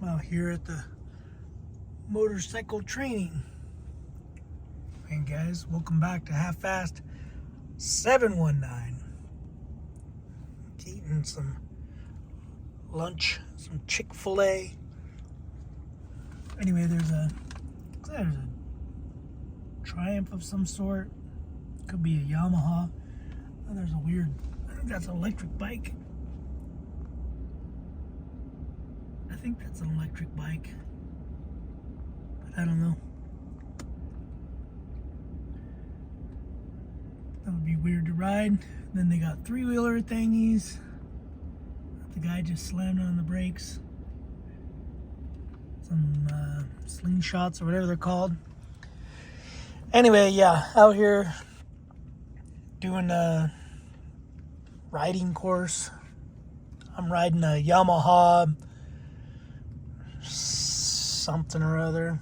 I'm out here at the motorcycle training. And guys, welcome back to Half Fast 719. Eating some lunch, some Chick-fil-A. Anyway, there's a Triumph of some sort. Could be a Yamaha. Oh, there's a weird, I think that's an electric bike. I think that's an electric bike, but I don't know. That would be weird to ride. Then they got three-wheeler thingies. The guy just slammed on the brakes. Some slingshots or whatever they're called. Anyway, yeah, out here doing a riding course. I'm riding a Yamaha something or other.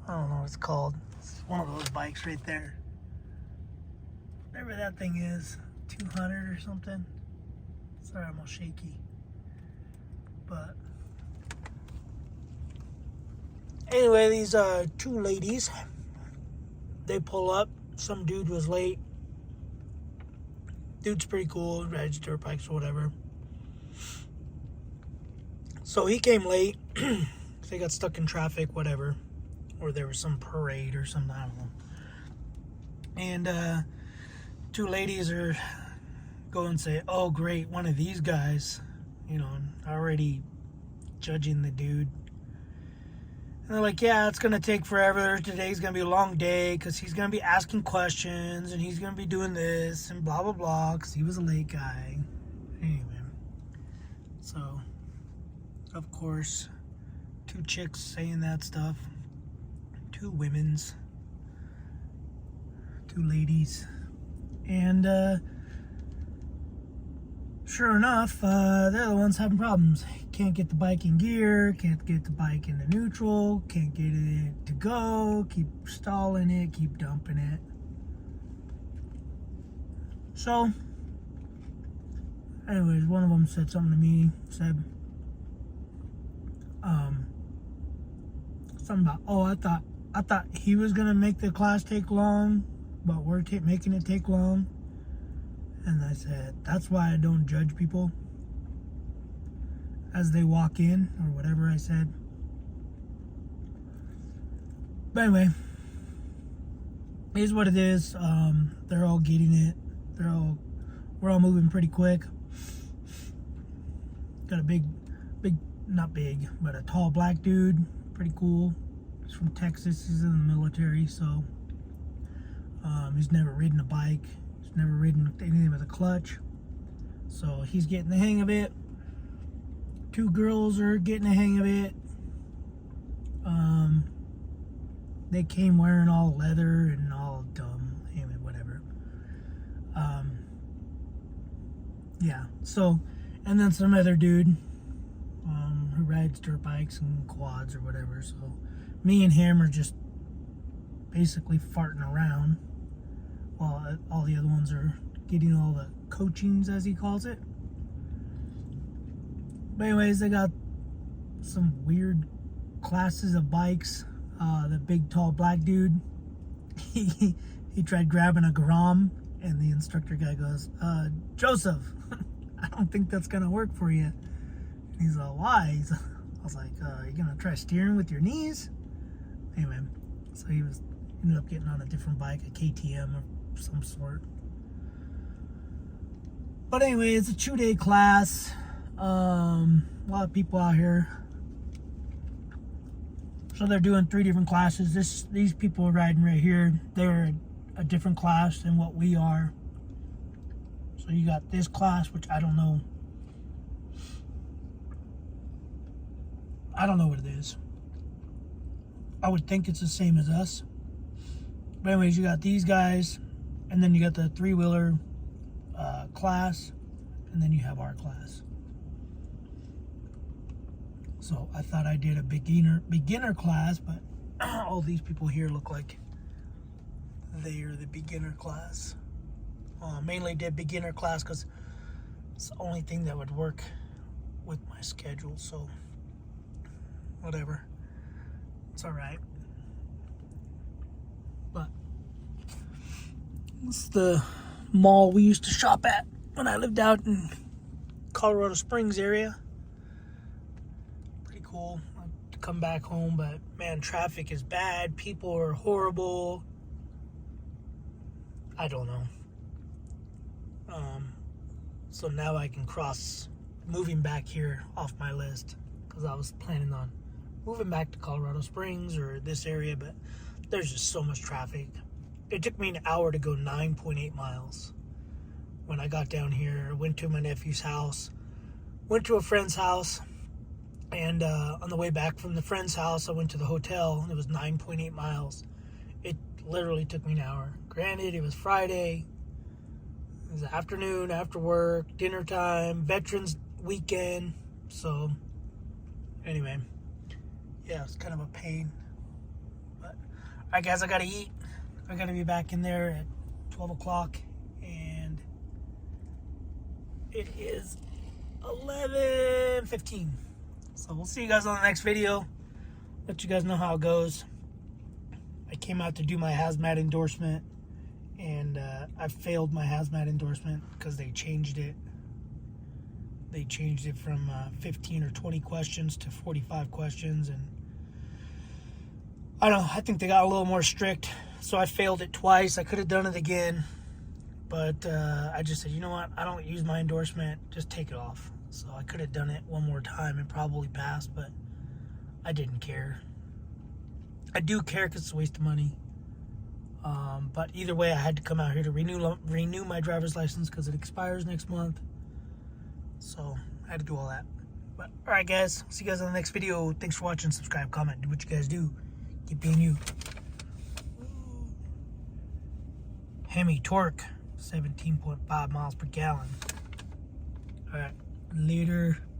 I don't know what it's called. It's one of those bikes right there. Whatever that thing is, 200 or something. Sorry, I'm all shaky. But anyway, these two ladies, they pull up. Some dude was late. Dude's pretty cool, rides dirt bikes or whatever. So he came late. They got stuck in traffic, whatever. Or there was some parade or something, I don't know. And two ladies are go and say, oh great, one of these guys, you know, already judging the dude. And they're like, yeah, it's gonna take forever. Today's gonna be a long day because he's gonna be asking questions and he's gonna be doing this and blah blah blah because he was a late guy. Anyway, so of course, two chicks saying that stuff, two ladies, and sure enough, they're the ones having problems. Can't get the bike in gear, can't get the bike into neutral, can't get it to go, keep stalling it, keep dumping it. So, anyways, one of them said something to me, said, something about, oh, I thought he was gonna make the class take long, but we're making it take long. And I said, that's why I don't judge people as they walk in, or whatever I said. But anyway, here's what it is. They're all getting it. We're all moving pretty quick. Got a not big, but a tall black dude. Pretty cool. He's from Texas. He's in the military, so he's never ridden a bike. He's never ridden anything with a clutch. So he's getting the hang of it. Two girls are getting the hang of it. They came wearing all leather and all dumb. Anyway, whatever. Yeah. So, and then some other dude who rides dirt bikes and quads or whatever. So, me and him are just basically farting around while all the other ones are getting all the coachings, as he calls it. But anyways, they got some weird classes of bikes. The big tall black dude, he tried grabbing a Grom, and the instructor guy goes, Joseph, I don't think that's gonna work for you. And he's like, why? I was like, you gonna try steering with your knees? Anyway, so he ended up getting on a different bike, a KTM of some sort. But anyway, it's a 2-day class. A lot of people out here. So they're doing 3 different classes. These people are riding right here. They're a different class than what we are. So you got this class, which I don't know. I don't know what it is. I would think it's the same as us. But anyways, you got these guys, and then you got the 3-wheeler class, and then you have our class. So I thought I did a beginner class, but all these people here look like they are the beginner class. Mainly did beginner class because it's the only thing that would work with my schedule. So whatever. It's alright. But it's the mall we used to shop at when I lived out in Colorado Springs area. Pretty cool to come back home, but man, traffic is bad. People are horrible. I don't know. So now I can cross moving back here off my list, because I was planning on moving back to Colorado Springs or this area, but there's just so much traffic. It took me an hour to go 9.8 miles. When I got down here, went to my nephew's house, went to a friend's house, and on the way back from the friend's house, I went to the hotel, and it was 9.8 miles. It literally took me an hour. Granted, it was Friday. It was afternoon, after work, dinner time, Veterans Weekend. So, anyway, yeah, it's kind of a pain. But, all right, guys, I got to eat. I got to be back in there at 12 o'clock. And it is 11:15. So, we'll see you guys on the next video. Let you guys know how it goes. I came out to do my hazmat endorsement, and I failed my hazmat endorsement because they changed it. They changed it from 15 or 20 questions to 45 questions, and I don't know, I think they got a little more strict, so I failed it twice. I could have done it again, but I just said, you know what, I don't use my endorsement, just take it off. So I could have done it one more time and probably passed, but I didn't care. I do care because it's a waste of money. But either way, I had to come out here to renew my driver's license because it expires next month. So I had to do all that. But all right, guys. See you guys on the next video. Thanks for watching. Subscribe, comment, do what you guys do. Keep being you. Hemi torque, 17.5 miles per gallon. All right, later.